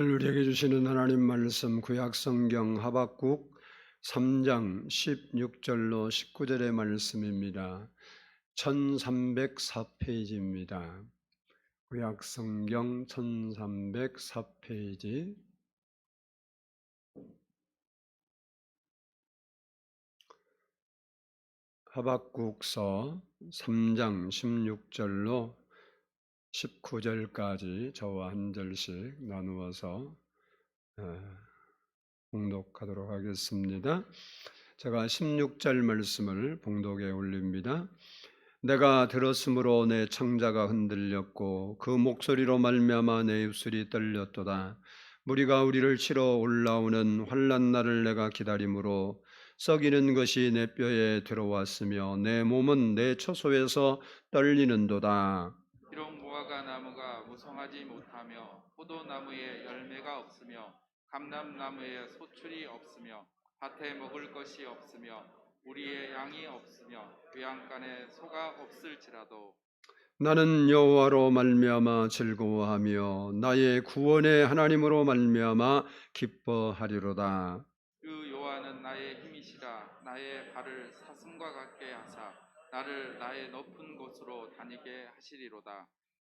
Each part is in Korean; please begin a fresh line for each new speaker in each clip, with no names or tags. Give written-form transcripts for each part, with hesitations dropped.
우리에게 주시는 하나님 말씀 구약 성경 하박국 3장 16절로 19절의 말씀입니다. 1304페이지입니다. 구약 성경 1304페이지 하박국서 3장 16절로 19절까지 저와 한 절씩 나누어서 봉독하도록 하겠습니다. 제가 16절 말씀을 봉독에 올립니다. 내가 들었으므로 내 창자가 흔들렸고 그 목소리로 말미암아 내 입술이 떨렸도다. 무리가 우리를 치러 올라오는 환난 날을 내가 기다림으로 썩이는 것이 내 뼈에 들어왔으며 내 몸은 내 처소에서 떨리는도다.
비록 무화과 나무가 무성하지 못하며 포도나무에 열매가 없으며 감람나무에 소출이 없으며 밭에 먹을 것이 없으며 우리의 양이 없으며 외양간에 소가 없을지라도
나는 여호와로 말미암아 즐거워하며 나의 구원의 하나님으로 말미암아 기뻐하리로다.
그 여호와는 나의 힘이시라. 나의 발을 사슴과 같게 하사 나를 나의 높은 곳으로 다니게 하시리로다.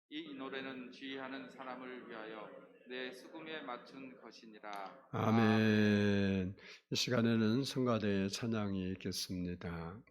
이 노래는 주의하는 사람을 위하여 내 수금에 맞춘 것이니라.
아멘. 이 시간에는 성가대의 찬양이 있겠습니다.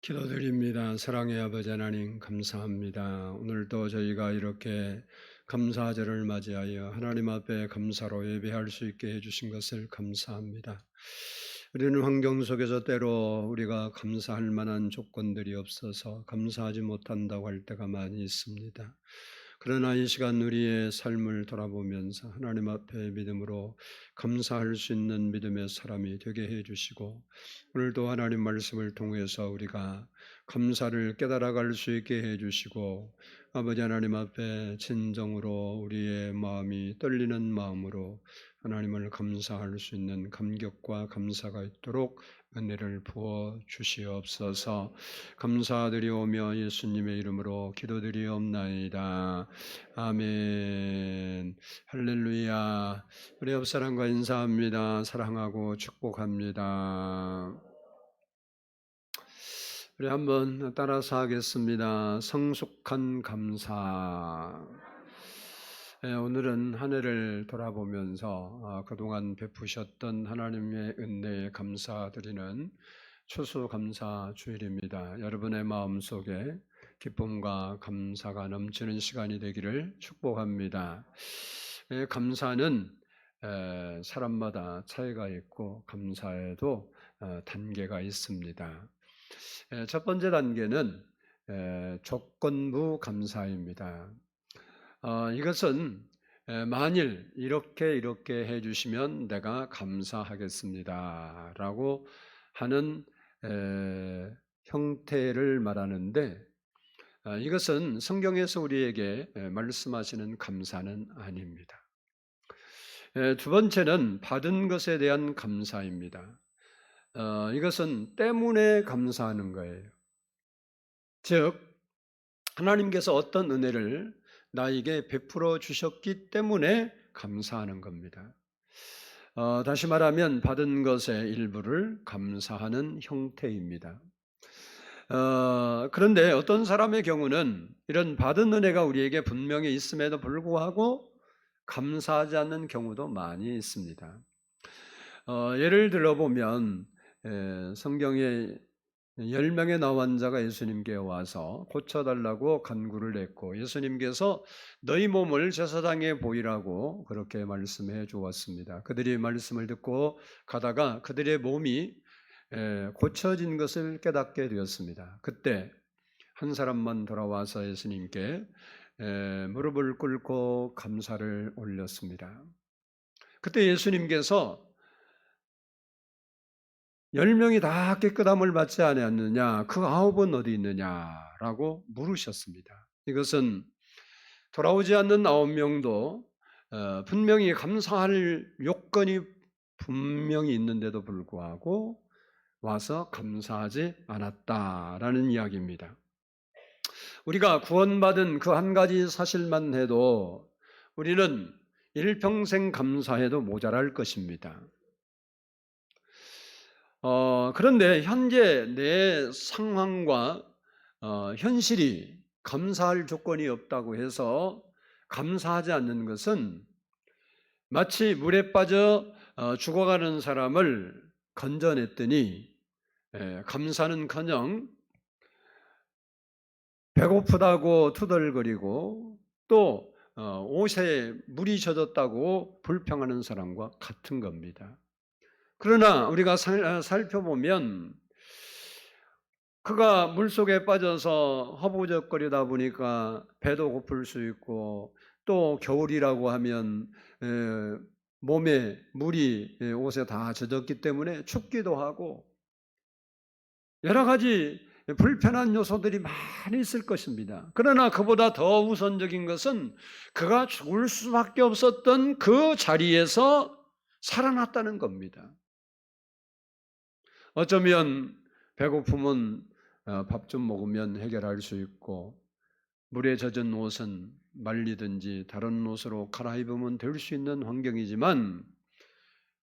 기도드립니다. 사랑의 아버지 하나님 감사합니다. 오늘도 저희가 이렇게 감사절을 맞이하여 하나님 앞에 감사로 예배할 수 있게 해주신 것을 감사합니다. 우리는 환경 속에서 때로 우리가 감사할 만한 조건들이 없어서 감사하지 못한다고 할 때가 많이 있습니다. 그러나 이 시간 우리의 삶을 돌아보면서 하나님 앞에 믿음으로 감사할 수 있는 믿음의 사람이 되게 해주시고, 오늘도 하나님 말씀을 통해서 우리가 감사를 깨달아갈 수 있게 해주시고, 아버지 하나님 앞에 진정으로 우리의 마음이 떨리는 마음으로 하나님을 감사할 수 있는 감격과 감사가 있도록 은혜를 부어 주시옵소서. 감사드리오며 예수님의 이름으로 기도드리옵나이다. 아멘. 할렐루야. 우리 옆 사람과 인사합니다. 사랑하고 축복합니다. 우리 한번 따라서 하겠습니다. 성숙한 감사. 오늘은 한 해를 돌아보면서 그동안 베푸셨던 하나님의 은혜에 감사드리는 추수감사 주일입니다. 여러분의 마음속에 기쁨과 감사가 넘치는 시간이 되기를 축복합니다. 감사는 사람마다 차이가 있고 감사에도 단계가 있습니다. 첫 번째 단계는 조건부 감사입니다. 이것은 만일 이렇게 해주시면 내가 감사하겠습니다 라고 하는 형태를 말하는데, 이것은 성경에서 우리에게 말씀하시는 감사는 아닙니다. 두 번째는 받은 것에 대한 감사입니다. 이것은 때문에 감사하는 거예요. 즉 하나님께서 어떤 은혜를 나에게 베풀어 주셨기 때문에 감사하는 겁니다. 다시 말하면 받은 것의 일부를 감사하는 형태입니다. 그런데 어떤 사람의 경우는 이런 받은 은혜가 우리에게 분명히 있음에도 불구하고 감사하지 않는 경우도 많이 있습니다. 예를 들어보면 성경에 10명의 나환자가 예수님께 와서 고쳐달라고 간구를 했고, 예수님께서 너희 몸을 제사장에 보이라고 그렇게 말씀해 주었습니다. 그들이 말씀을 듣고 가다가 그들의 몸이 고쳐진 것을 깨닫게 되었습니다. 그때 한 사람만 돌아와서 예수님께 무릎을 꿇고 감사를 올렸습니다. 그때 예수님께서 10명이 다 깨끗함을 받지 아니하느냐, 그 9은 어디 있느냐라고 물으셨습니다. 이것은 돌아오지 않는 9명도 분명히 감사할 요건이 분명히 있는데도 불구하고 와서 감사하지 않았다라는 이야기입니다. 우리가 구원받은 그 한 가지 사실만 해도 우리는 일평생 감사해도 모자랄 것입니다. 그런데 현재 내 상황과 현실이 감사할 조건이 없다고 해서 감사하지 않는 것은 마치 물에 빠져 죽어가는 사람을 건져냈더니 감사는커녕 배고프다고 투덜거리고 또 옷에 물이 젖었다고 불평하는 사람과 같은 겁니다. 그러나 우리가 살펴보면 그가 물속에 빠져서 허부적거리다 보니까 배도 고플 수 있고, 또 겨울이라고 하면 몸에 물이 옷에 다 젖었기 때문에 춥기도 하고 여러 가지 불편한 요소들이 많이 있을 것입니다. 그러나 그보다 더 우선적인 것은 그가 죽을 수밖에 없었던 그 자리에서 살아났다는 겁니다. 어쩌면 배고픔은 밥 좀 먹으면 해결할 수 있고, 물에 젖은 옷은 말리든지 다른 옷으로 갈아입으면 될 수 있는 환경이지만,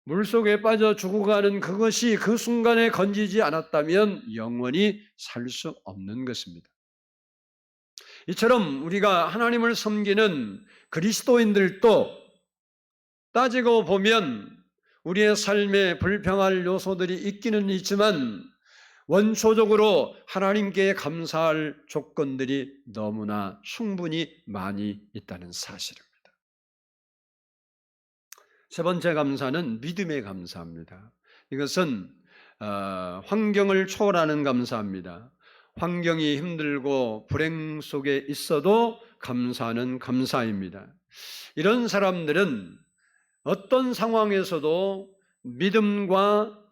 물속에 빠져 죽어가는 그것이 그 순간에 건지지 않았다면 영원히 살 수 없는 것입니다. 이처럼 우리가 하나님을 섬기는 그리스도인들도 따지고 보면 우리의 삶에 불평할 요소들이 있기는 있지만 원초적으로 하나님께 감사할 조건들이 너무나 충분히 많이 있다는 사실입니다. 세 번째 감사는 믿음의 감사입니다. 이것은 환경을 초월하는 감사입니다. 환경이 힘들고 불행 속에 있어도 감사하는 감사입니다. 이런 사람들은 어떤 상황에서도 믿음과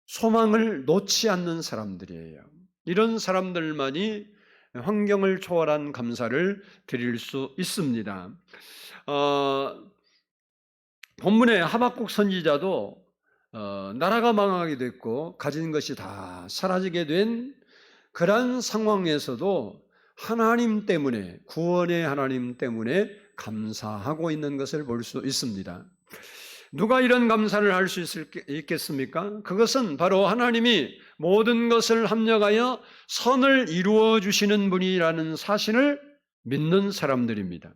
소망을 놓지 않는 사람들이에요. 이런 사람들만이 환경을 초월한 감사를 드릴 수 있습니다. 본문의 하박국 선지자도 나라가 망하게 됐고 가진 것이 다 사라지게 된 그러한 상황에서도 하나님 때문에, 구원의 하나님 때문에 감사하고 있는 것을 볼 수 있습니다. 누가 이런 감사를 할 수 있겠습니까? 그것은 바로 하나님이 모든 것을 합력하여 선을 이루어 주시는 분이라는 사실을 믿는 사람들입니다.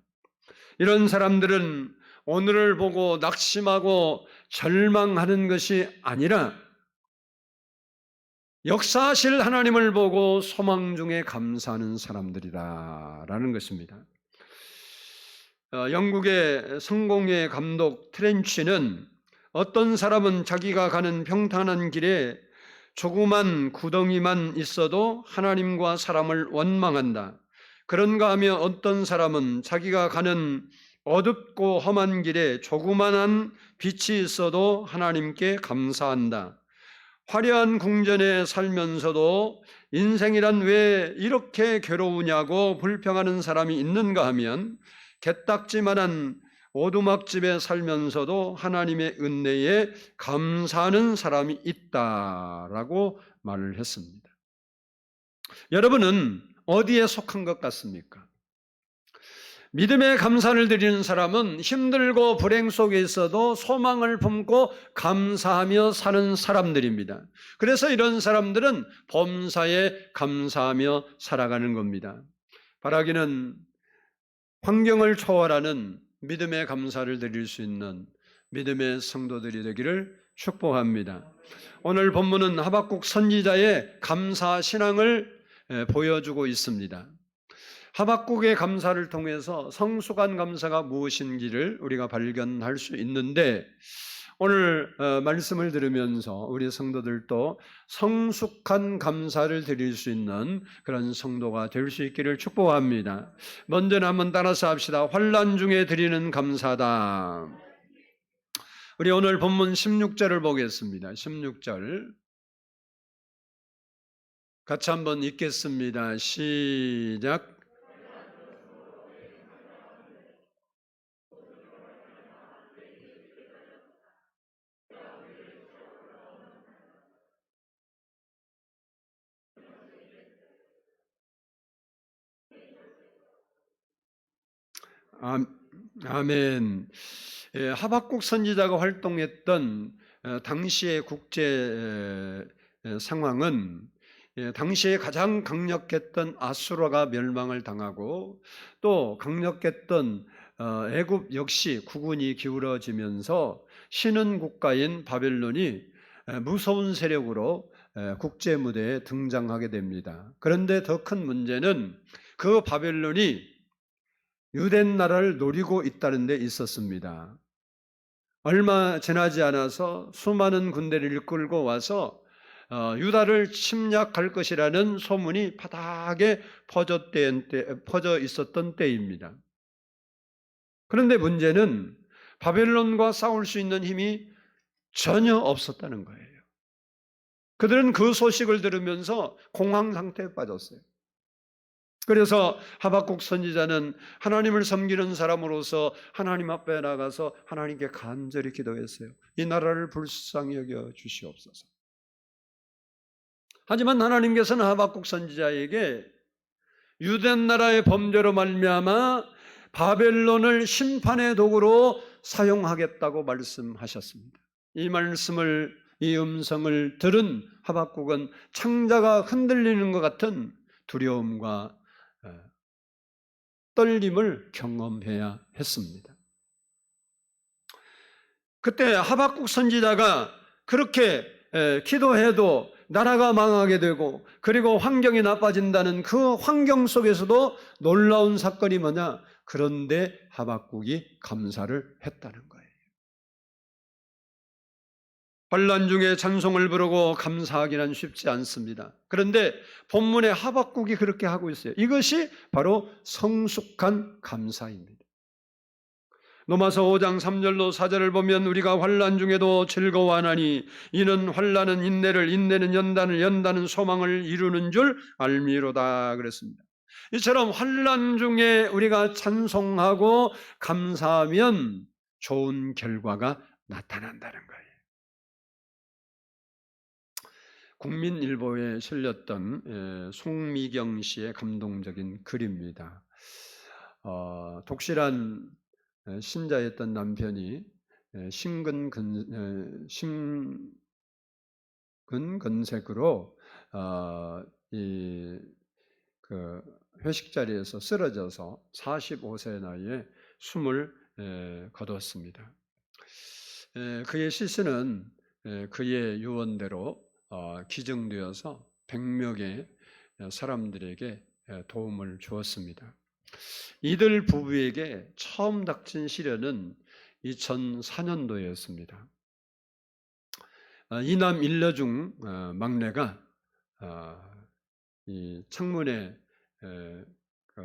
이런 사람들은 오늘을 보고 낙심하고 절망하는 것이 아니라 역사하실 하나님을 보고 소망 중에 감사하는 사람들이다라는 것입니다. 영국의 성공회 감독 트렌치는 어떤 사람은 자기가 가는 평탄한 길에 조그만 구덩이만 있어도 하나님과 사람을 원망한다. 그런가 하며 어떤 사람은 자기가 가는 어둡고 험한 길에 조그만한 빛이 있어도 하나님께 감사한다. 화려한 궁전에 살면서도 인생이란 왜 이렇게 괴로우냐고 불평하는 사람이 있는가 하면 개딱지만한 오두막집에 살면서도 하나님의 은혜에 감사하는 사람이 있다라고 말을 했습니다. 여러분은 어디에 속한 것 같습니까? 믿음의 감사를 드리는 사람은 힘들고 불행 속에 있어도 소망을 품고 감사하며 사는 사람들입니다. 그래서 이런 사람들은 범사에 감사하며 살아가는 겁니다. 바라기는 환경을 초월하는 믿음의 감사를 드릴 수 있는 믿음의 성도들이 되기를 축복합니다. 오늘 본문은 하박국 선지자의 감사 신앙을 보여주고 있습니다. 하박국의 감사를 통해서 성숙한 감사가 무엇인지를 우리가 발견할 수 있는데 오늘 말씀을 들으면서 우리 성도들도 성숙한 감사를 드릴 수 있는 그런 성도가 될 수 있기를 축복합니다. 먼저는 한번 따라서 합시다. 환난 중에 드리는 감사다. 우리 오늘 본문 16절을 보겠습니다. 16절 같이 한번 읽겠습니다. 시작. 아멘. 하박국 선지자가 활동했던 당시의 국제 상황은 당시에 가장 강력했던 아수라가 멸망을 당하고 또 강력했던 애굽 역시 국운이 기울어지면서 신흥 국가인 바벨론이 무서운 세력으로 국제 무대에 등장하게 됩니다. 그런데 더 큰 문제는 그 바벨론이 유대 나라를 노리고 있다는 데 있었습니다. 얼마 지나지 않아서 수많은 군대를 이끌고 와서 유다를 침략할 것이라는 소문이 바닥에 퍼져 있었던 때입니다. 그런데 문제는 바벨론과 싸울 수 있는 힘이 전혀 없었다는 거예요. 그들은 그 소식을 들으면서 공황 상태에 빠졌어요. 그래서 하박국 선지자는 하나님을 섬기는 사람으로서 하나님 앞에 나가서 하나님께 간절히 기도했어요. 이 나라를 불쌍히 여겨 주시옵소서. 하지만 하나님께서는 하박국 선지자에게 유대 나라의 범죄로 말미암아 바벨론을 심판의 도구로 사용하겠다고 말씀하셨습니다. 이 말씀을, 이 음성을 들은 하박국은 창자가 흔들리는 것 같은 두려움과 떨림을 경험해야 했습니다. 그때 하박국 선지자가 그렇게 기도해도 나라가 망하게 되고 그리고 환경이 나빠진다는 그 환경 속에서도 놀라운 사건이 뭐냐? 그런데 하박국이 감사를 했다는 거예요. 환난 중에 찬송을 부르고 감사하기는 쉽지 않습니다. 그런데 본문의 하박국이 그렇게 하고 있어요. 이것이 바로 성숙한 감사입니다. 로마서 5장 3절로 4절을 보면 우리가 환난 중에도 즐거워하나니 이는 환난은 인내를, 인내는 연단을, 연단은 소망을 이루는 줄 알미로다 그랬습니다. 이처럼 환난 중에 우리가 찬송하고 감사하면 좋은 결과가 나타난다는 거예요. 국민일보에 실렸던 송미경 씨의 감동적인 글입니다. 독실한 신자였던 남편이 심근건색으로 그 회식 자리에서 쓰러져서 45세 나이에 숨을 거두었습니다. 그의 시신은 그의 유언대로 기증되어서 100명의 사람들에게 도움을 주었습니다. 이들 부부에게 처음 닥친 시련은 2004년도였습니다. 이남 일녀 중 막내가 이 창문에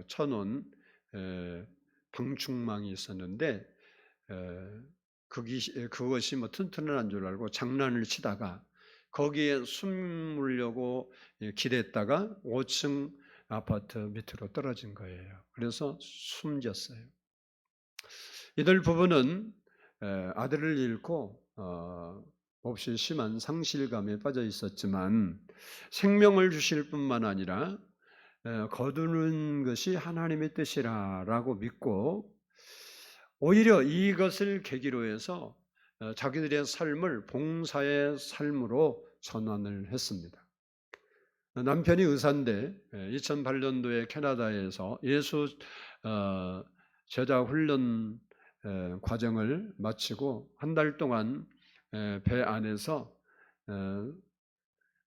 쳐놓은 방충망이 있었는데 그것이 뭐 튼튼한 줄 알고 장난을 치다가 거기에 숨으려고 기댔다가 5층 아파트 밑으로 떨어진 거예요. 그래서 숨졌어요. 이들 부부는 아들을 잃고 몹시 심한 상실감에 빠져 있었지만 생명을 주실 뿐만 아니라 거두는 것이 하나님의 뜻이라고 믿고 오히려 이것을 계기로 해서 자기들의 삶을 봉사의 삶으로 전환을 했습니다. 남편이 의사인데 2008년도에 캐나다에서 예수 제자 훈련 과정을 마치고 한 달 동안 배 안에서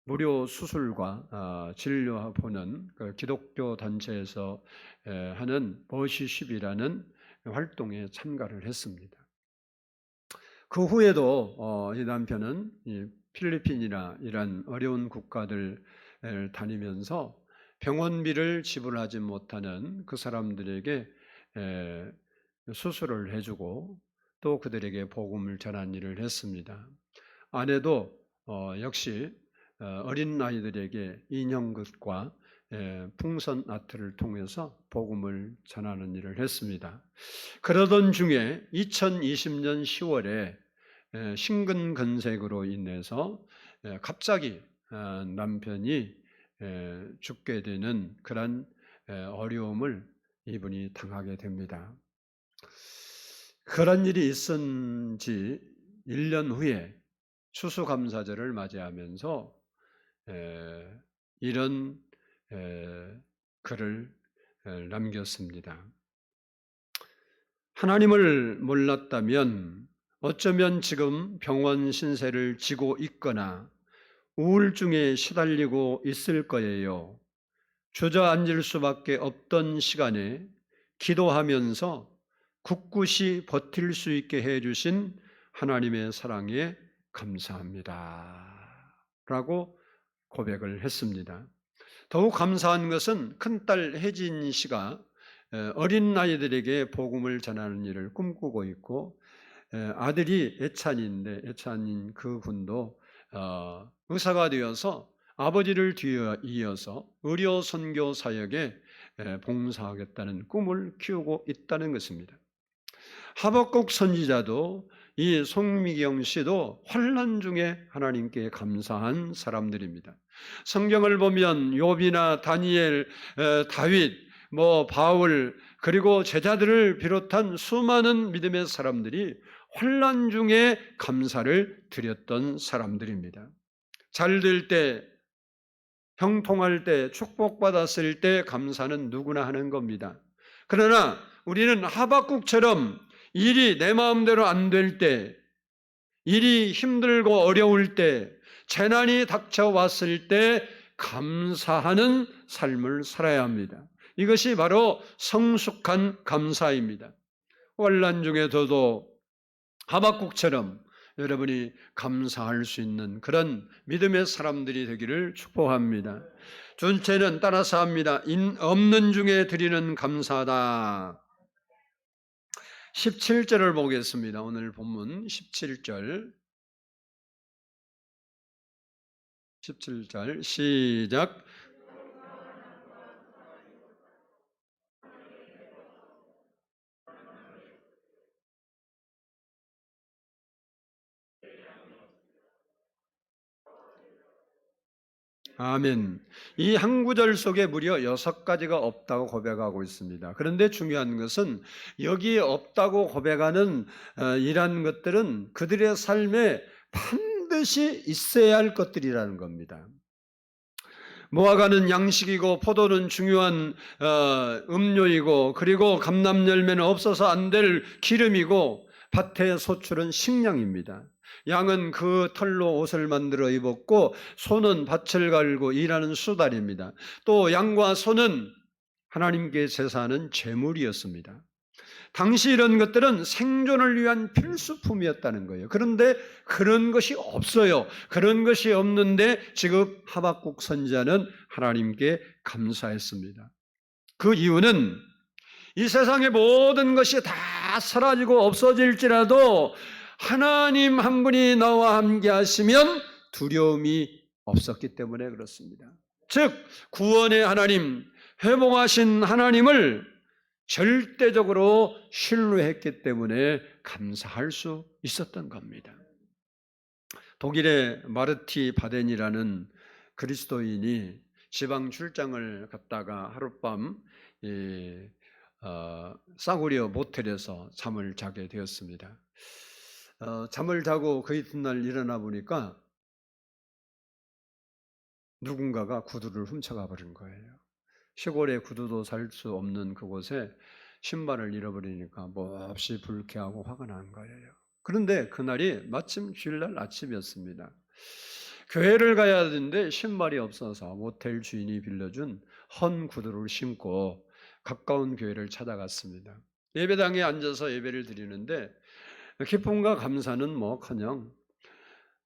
무료 수술과 진료보는 기독교 단체에서 하는 버시쉽이라는 활동에 참가를 했습니다. 그 후에도 이 남편은 필리핀이나 이런 어려운 국가들 다니면서 병원비를 지불하지 못하는 그 사람들에게 수술을 해주고 또 그들에게 복음을 전한 일을 했습니다. 아내도 역시 어린 아이들에게 인형극과 풍선 아트를 통해서 복음을 전하는 일을 했습니다. 그러던 중에 2020년 10월에 심근건색으로 인해서 갑자기 남편이 죽게 되는 그런 어려움을 이분이 당하게 됩니다. 그런 일이 있은 지 1년 후에 추수감사절을 맞이하면서 이런 글을 남겼습니다. 하나님을 몰랐다면 어쩌면 지금 병원 신세를 지고 있거나 우울증에 시달리고 있을 거예요. 주저앉을 수밖에 없던 시간에 기도하면서 굳굳이 버틸 수 있게 해주신 하나님의 사랑에 감사합니다. 라고 고백을 했습니다. 더욱 감사한 것은 큰딸 혜진 씨가 어린 아이들에게 복음을 전하는 일을 꿈꾸고 있고 아들이 애찬인데 애찬인 그분도 의사가 되어서 아버지를 뒤이어서 의료 선교 사역에 봉사하겠다는 꿈을 키우고 있다는 것입니다. 하박국 선지자도 이 송미경 씨도 환난 중에 하나님께 감사한 사람들입니다. 성경을 보면 욥이나 다니엘, 다윗, 바울 그리고 제자들을 비롯한 수많은 믿음의 사람들이 환난 중에 감사를 드렸던 사람들입니다. 잘 될 때, 형통할 때, 축복받았을 때 감사는 누구나 하는 겁니다. 그러나 우리는 하박국처럼 일이 내 마음대로 안 될 때, 일이 힘들고 어려울 때, 재난이 닥쳐왔을 때 감사하는 삶을 살아야 합니다. 이것이 바로 성숙한 감사입니다. 환난 중에서도 하박국처럼 여러분이 감사할 수 있는 그런 믿음의 사람들이 되기를 축복합니다. 둘째는 따라서 합니다. 없는 중에 드리는 감사다. 17절을 보겠습니다. 오늘 본문 17절 시작. 아멘. 이 한 구절 속에 무려 6가지가 없다고 고백하고 있습니다. 그런데 중요한 것은 여기에 없다고 고백하는 이러한 것들은 그들의 삶에 반드시 있어야 할 것들이라는 겁니다. 무화과는 양식이고 포도는 중요한 음료이고, 그리고 감람열매는 없어서 안 될 기름이고, 밭의 소출은 식량입니다. 양은 그 털로 옷을 만들어 입었고, 소는 밭을 갈고 일하는 수달입니다. 또 양과 소는 하나님께 제사하는 제물이었습니다. 당시 이런 것들은 생존을 위한 필수품이었다는 거예요. 그런데 그런 것이 없어요. 그런 것이 없는데 지금 하박국 선지자는 하나님께 감사했습니다. 그 이유는 이 세상의 모든 것이 다 사라지고 없어질지라도 하나님 한 분이 나와 함께 하시면 두려움이 없었기 때문에 그렇습니다. 즉 구원의 하나님, 회복하신 하나님을 절대적으로 신뢰했기 때문에 감사할 수 있었던 겁니다. 독일의 마르티 바덴이라는 그리스도인이 지방 출장을 갔다가 하룻밤 싸구려 모텔에서 잠을 자게 되었습니다. 잠을 자고 그 이튿날 일어나 보니까 누군가가 구두를 훔쳐가 버린 거예요. 시골에 구두도 살 수 없는 그곳에 신발을 잃어버리니까 몹시 불쾌하고 화가 난 거예요. 그런데 그날이 마침 주일날 아침이었습니다. 교회를 가야 하는데 신발이 없어서 모텔 주인이 빌려준 헌 구두를 신고 가까운 교회를 찾아갔습니다. 예배당에 앉아서 예배를 드리는데 기쁨과 감사는 뭐커녕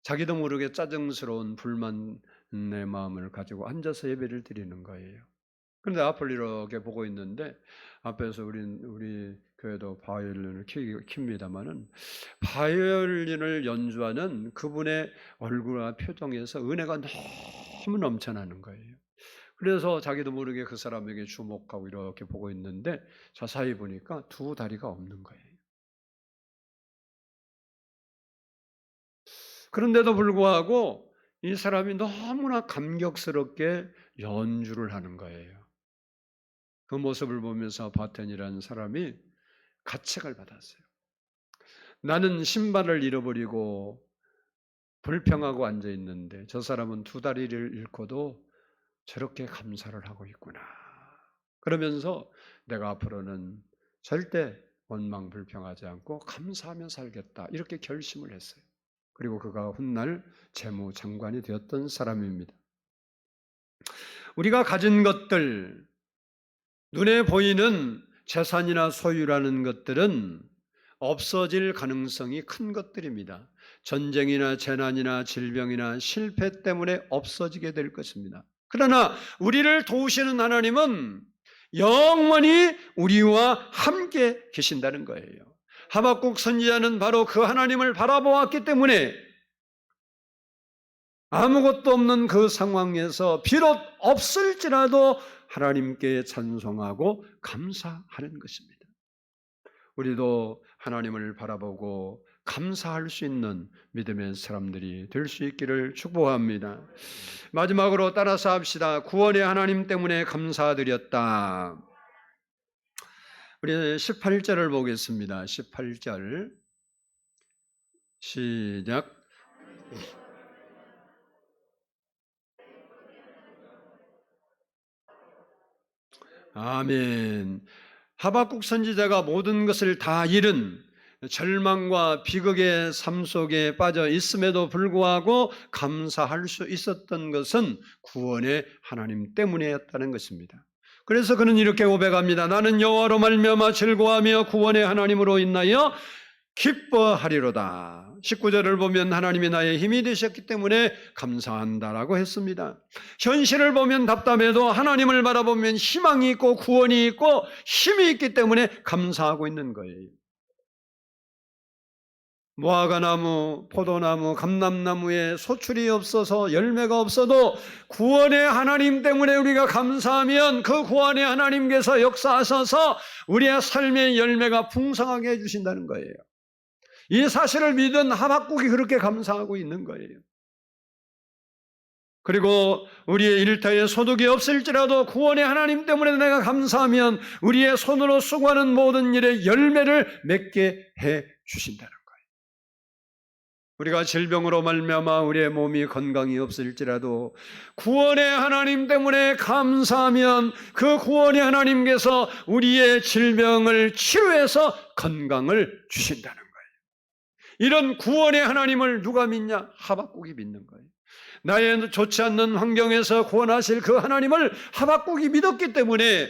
자기도 모르게 짜증스러운 불만의 마음을 가지고 앉아서 예배를 드리는 거예요. 그런데 앞을 이렇게 보고 있는데 앞에서 우리 교회도 바이올린을 킵니다마는 바이올린을 연주하는 그분의 얼굴과 표정에서 은혜가 너무 넘쳐나는 거예요. 그래서 자기도 모르게 그 사람에게 주목하고 이렇게 보고 있는데 자세히 보니까 두 다리가 없는 거예요. 그런데도 불구하고 이 사람이 너무나 감격스럽게 연주를 하는 거예요. 그 모습을 보면서 바텐이라는 사람이 가책을 받았어요. 나는 신발을 잃어버리고 불평하고 앉아 있는데 저 사람은 두 다리를 잃고도 저렇게 감사를 하고 있구나. 그러면서 내가 앞으로는 절대 원망 불평하지 않고 감사하며 살겠다. 이렇게 결심을 했어요. 그리고 그가 훗날 재무장관이 되었던 사람입니다. 우리가 가진 것들, 눈에 보이는 재산이나 소유라는 것들은 없어질 가능성이 큰 것들입니다. 전쟁이나 재난이나 질병이나 실패 때문에 없어지게 될 것입니다. 그러나 우리를 도우시는 하나님은 영원히 우리와 함께 계신다는 거예요. 하박국 선지자는 바로 그 하나님을 바라보았기 때문에 아무것도 없는 그 상황에서 비록 없을지라도 하나님께 찬송하고 감사하는 것입니다. 우리도 하나님을 바라보고 감사할 수 있는 믿음의 사람들이 될 수 있기를 축복합니다. 마지막으로 따라서 합시다. 구원의 하나님 때문에 감사드렸다. 우리 18절을 보겠습니다. 18절 시작. 아멘. 하박국 선지자가 모든 것을 다 잃은 절망과 비극의 삶 속에 빠져 있음에도 불구하고 감사할 수 있었던 것은 구원의 하나님 때문이었다는 것입니다. 그래서 그는 이렇게 고백합니다. 나는 여호와로 말미암아 즐거워하며 구원의 하나님으로 인하여 기뻐하리로다. 19절을 보면 하나님이 나의 힘이 되셨기 때문에 감사한다라고 했습니다. 현실을 보면 답답해도 하나님을 바라보면 희망이 있고 구원이 있고 힘이 있기 때문에 감사하고 있는 거예요. 무화과나무, 포도나무, 감람나무에 소출이 없어서 열매가 없어도 구원의 하나님 때문에 우리가 감사하면 그 구원의 하나님께서 역사하셔서 우리의 삶의 열매가 풍성하게 해주신다는 거예요. 이 사실을 믿은 하박국이 그렇게 감사하고 있는 거예요. 그리고 우리의 일터에 소득이 없을지라도 구원의 하나님 때문에 내가 감사하면 우리의 손으로 수고하는 모든 일의 열매를 맺게 해 주신다는 거예요. 우리가 질병으로 말미암아 우리의 몸이 건강이 없을지라도 구원의 하나님 때문에 감사하면 그 구원의 하나님께서 우리의 질병을 치료해서 건강을 주신다는 거예요. 이런 구원의 하나님을 누가 믿냐? 하박국이 믿는 거예요. 나의 좋지 않는 환경에서 구원하실 그 하나님을 하박국이 믿었기 때문에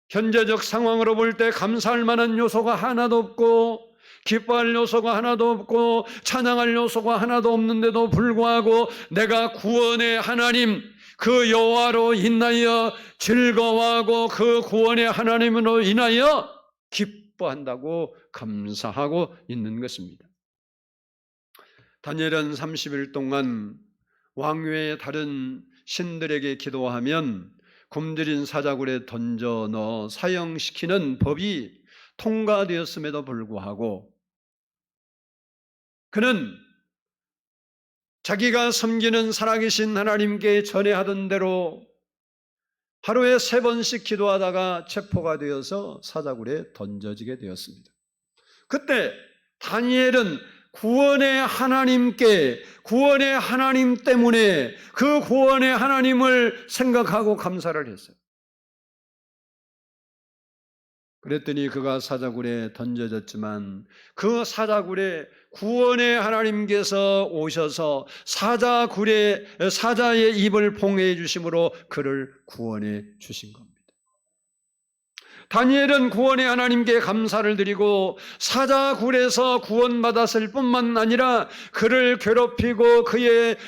현재적 상황으로 볼 때 감사할 만한 요소가 하나도 없고 기뻐할 요소가 하나도 없고 찬양할 요소가 하나도 없는데도 불구하고 내가 구원의 하나님 그 여호와로 인하여 즐거워하고 그 구원의 하나님으로 인하여 기뻐한다고 감사하고 있는 것입니다. 다니엘은 30일 동안 왕외의 다른 신들에게 기도하면 굶주린 사자굴에 던져 넣어 사형시키는 법이 통과되었음에도 불구하고 그는 자기가 섬기는 살아계신 하나님께 전해하던 대로 하루에 3번씩 기도하다가 체포가 되어서 사자굴에 던져지게 되었습니다. 그때 다니엘은 구원의 하나님께, 구원의 하나님 때문에 그 구원의 하나님을 생각하고 감사를 했어요. 그랬더니 그가 사자굴에 던져졌지만 그 사자굴에 구원의 하나님께서 오셔서 사자의 입을 봉해해 주심으로 그를 구원해 주신 겁니다. 다니엘은 구원의 하나님께 감사를 드리고 사자굴에서 구원받았을 뿐만 아니라 그를 괴롭히고 그의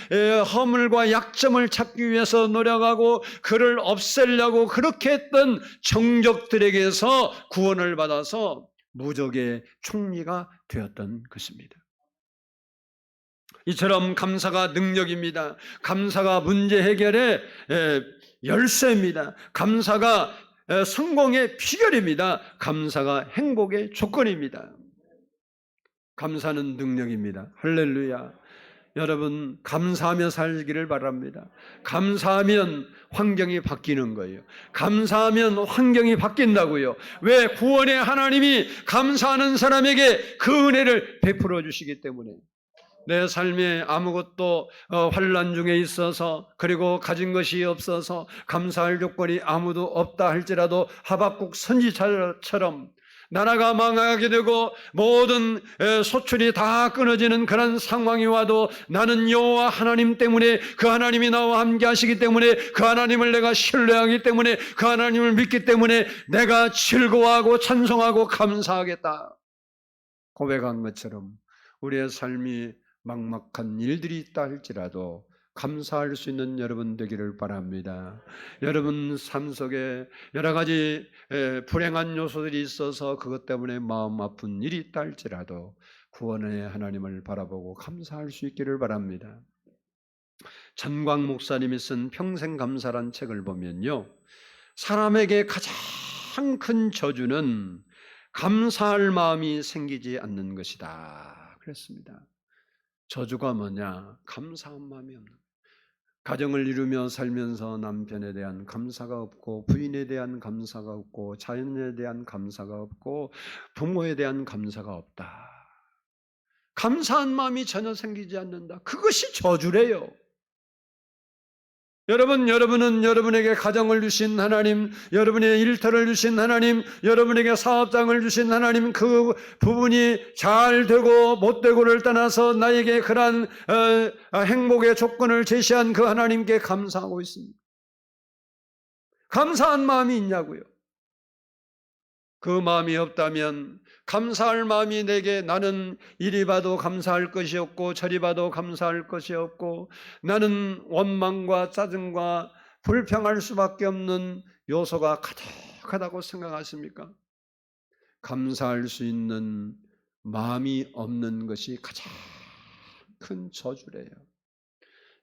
허물과 약점을 찾기 위해서 노력하고 그를 없애려고 그렇게 했던 정적들에게서 구원을 받아서 무적의 총리가 되었던 것입니다. 이처럼 감사가 능력입니다. 감사가 문제 해결의 열쇠입니다. 감사가 성공의 비결입니다. 감사가 행복의 조건입니다. 감사는 능력입니다. 할렐루야. 여러분 감사하며 살기를 바랍니다. 감사하면 환경이 바뀌는 거예요. 감사하면 환경이 바뀐다고요. 왜? 구원의 하나님이 감사하는 사람에게 그 은혜를 베풀어 주시기 때문에. 내 삶에 아무것도 환난 중에 있어서 그리고 가진 것이 없어서 감사할 조건이 아무도 없다 할지라도 하박국 선지자처럼 나라가 망하게 되고 모든 소출이 다 끊어지는 그런 상황이 와도 나는 여호와 하나님 때문에 그 하나님이 나와 함께 하시기 때문에 그 하나님을 내가 신뢰하기 때문에 그 하나님을 믿기 때문에 내가 즐거워하고 찬송하고 감사하겠다 고백한 것처럼 우리의 삶이 막막한 일들이 있다 할지라도 감사할 수 있는 여러분 되기를 바랍니다. 여러분 삶 속에 여러 가지 불행한 요소들이 있어서 그것 때문에 마음 아픈 일이 있다 할지라도 구원의 하나님을 바라보고 감사할 수 있기를 바랍니다. 전광 목사님이 쓴 평생 감사란 책을 보면요, 사람에게 가장 큰 저주는 감사할 마음이 생기지 않는 것이다 그랬습니다. 저주가 뭐냐? 감사한 마음이 없는 거예요. 가정을 이루며 살면서 남편에 대한 감사가 없고 부인에 대한 감사가 없고 자연에 대한 감사가 없고 부모에 대한 감사가 없다. 감사한 마음이 전혀 생기지 않는다. 그것이 저주래요. 여러분은 여러분에게 가정을 주신 하나님, 여러분의 일터를 주신 하나님, 여러분에게 사업장을 주신 하나님, 그 부분이 잘 되고 못 되고를 떠나서 나에게 그러한 행복의 조건을 제시한 그 하나님께 감사하고 있습니다. 감사한 마음이 있냐고요? 그 마음이 없다면, 감사할 마음이 내게, 나는 이리 봐도 감사할 것이 없고 저리 봐도 감사할 것이 없고 나는 원망과 짜증과 불평할 수밖에 없는 요소가 가득하다고 생각하십니까? 감사할 수 있는 마음이 없는 것이 가장 큰 저주래요.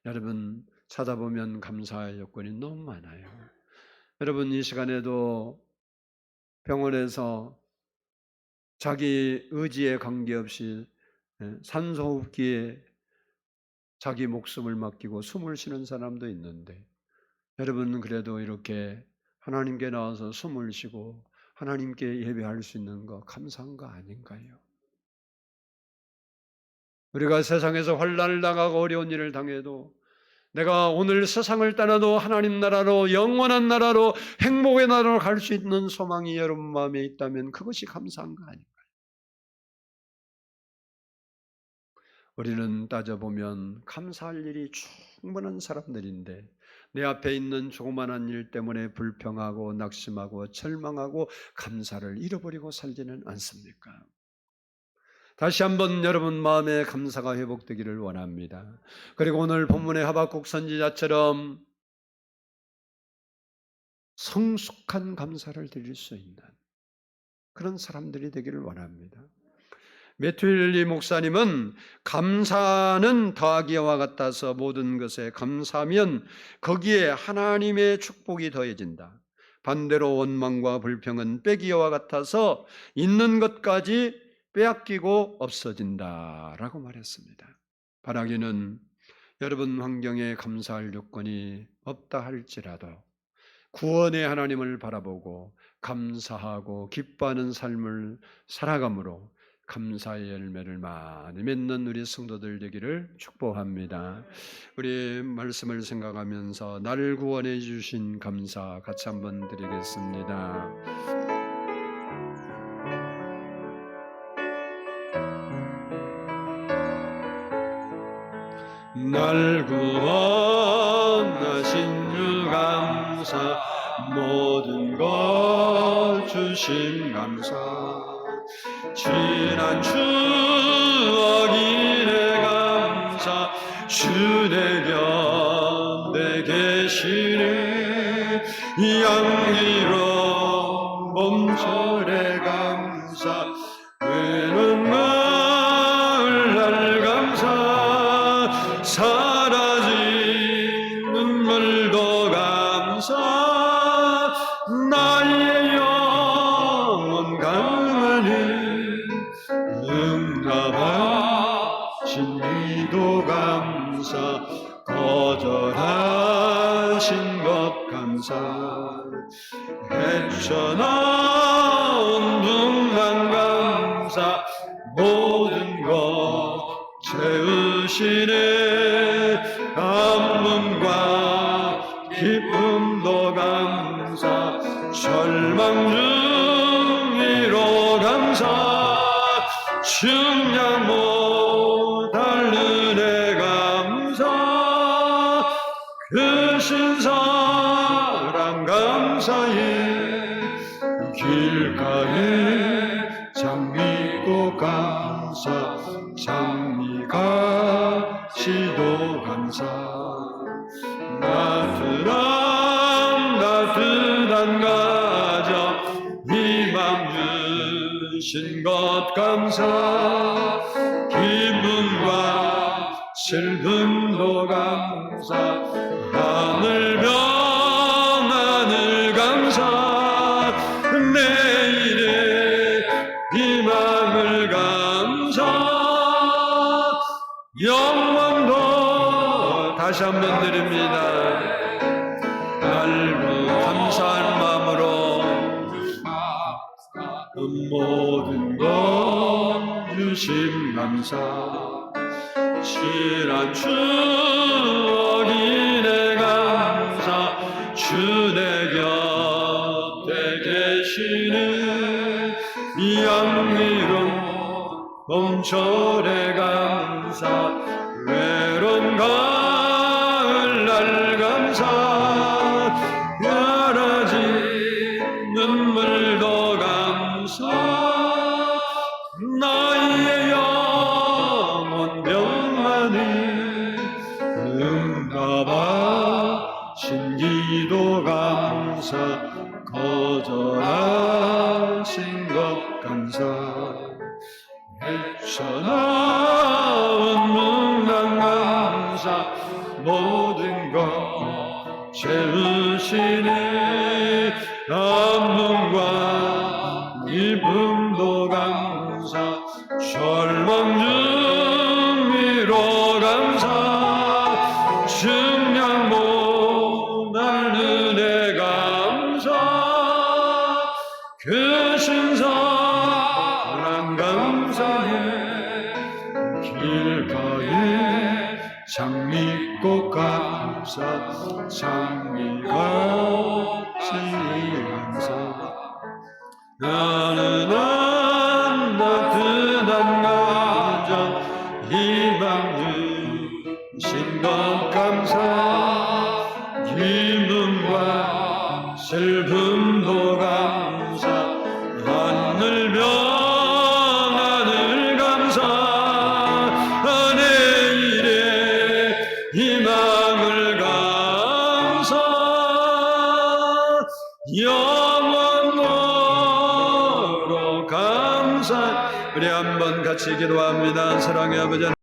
여러분, 찾아보면 감사의 요건이 너무 많아요. 여러분, 이 시간에도 병원에서 자기 의지에 관계없이 산소호흡기에 자기 목숨을 맡기고 숨을 쉬는 사람도 있는데, 여러분 그래도 이렇게 하나님께 나와서 숨을 쉬고 하나님께 예배할 수 있는 거 감사한 거 아닌가요? 우리가 세상에서 환난을 당하고 어려운 일을 당해도, 내가 오늘 세상을 떠나도 하나님 나라로, 영원한 나라로, 행복의 나라로 갈 수 있는 소망이 여러분 마음에 있다면 그것이 감사한 거 아닌가요? 우리는 따져보면 감사할 일이 충분한 사람들인데, 내 앞에 있는 조그마한 일 때문에 불평하고 낙심하고 절망하고 감사를 잃어버리고 살지는 않습니까? 다시 한번 여러분 마음의 감사가 회복되기를 원합니다. 그리고 오늘 본문의 하박국 선지자처럼 성숙한 감사를 드릴 수 있는 그런 사람들이 되기를 원합니다. 매튜일리 목사님은 감사는 더하기와 같아서 모든 것에 감사하면 거기에 하나님의 축복이 더해진다. 반대로 원망과 불평은 빼기와 같아서 있는 것까지 빼앗기고 없어진다라고 말했습니다. 바라기는 여러분 환경에 감사할 요건이 없다 할지라도 구원의 하나님을 바라보고 감사하고 기뻐하는 삶을 살아감으로 감사의 열매를 많이 맺는 우리 성도들 되기를 축복합니다. 우리 말씀을 생각하면서 나를 구원해 주신 감사 같이 한번 드리겠습니다. 날 구원하신 주 감사, 모든 것 주심 감사, 지난 추억 이래 감사, 주 내 곁에 계시네, 양리로 봄철에 감사, 외로운 날 감사, 사라진 눈물도 감사, 나의 영혼 강하니 응답하신 이도 감사, 거절하신 것 감사, 헤쳐나온 분간 감사, 모든 것 채우시네, 감문과 기쁨도 감사, 절망 중이로 감사, 중량 못할 은혜 감사, 크신 사랑 감사해, 길가에 장미꽃 감사, 장미가시도 감사, 따뜻한 가정 희망 주신 것 감사, 기쁨과 슬픔도 감사, 하늘 평안을 감사, 내일의 희망을 감사, 영광도 다시 한번 드립니다. 알고 감사한 마음으로 모든 것 주심 감사, 지난 추억이 내 감사, 주 내 곁에 계시는 양미로 봄철에 감사 외로운 가을 날 감사 가라진 눈물도 감사 나의 영혼 병만을 응답하신 기도 감사 거절하신 것 감사 헤쳐나온 문강 감사 모든 것 채우시네 안문과 기쁨도 감사 절망 중 위로 감사 증량 못할 은혜 감사 그 신사랑 감사해 길가에 장미꽃 감사 장미같이 감사 나는 안 따뜻한 감정 희망 주신 것 감사 기쁨과 슬픔도 감사 하늘 평안을 감사 내일의 희망을 감사 영원으로 감사 우리 한번 같이 기도합니다. 사랑의 아버지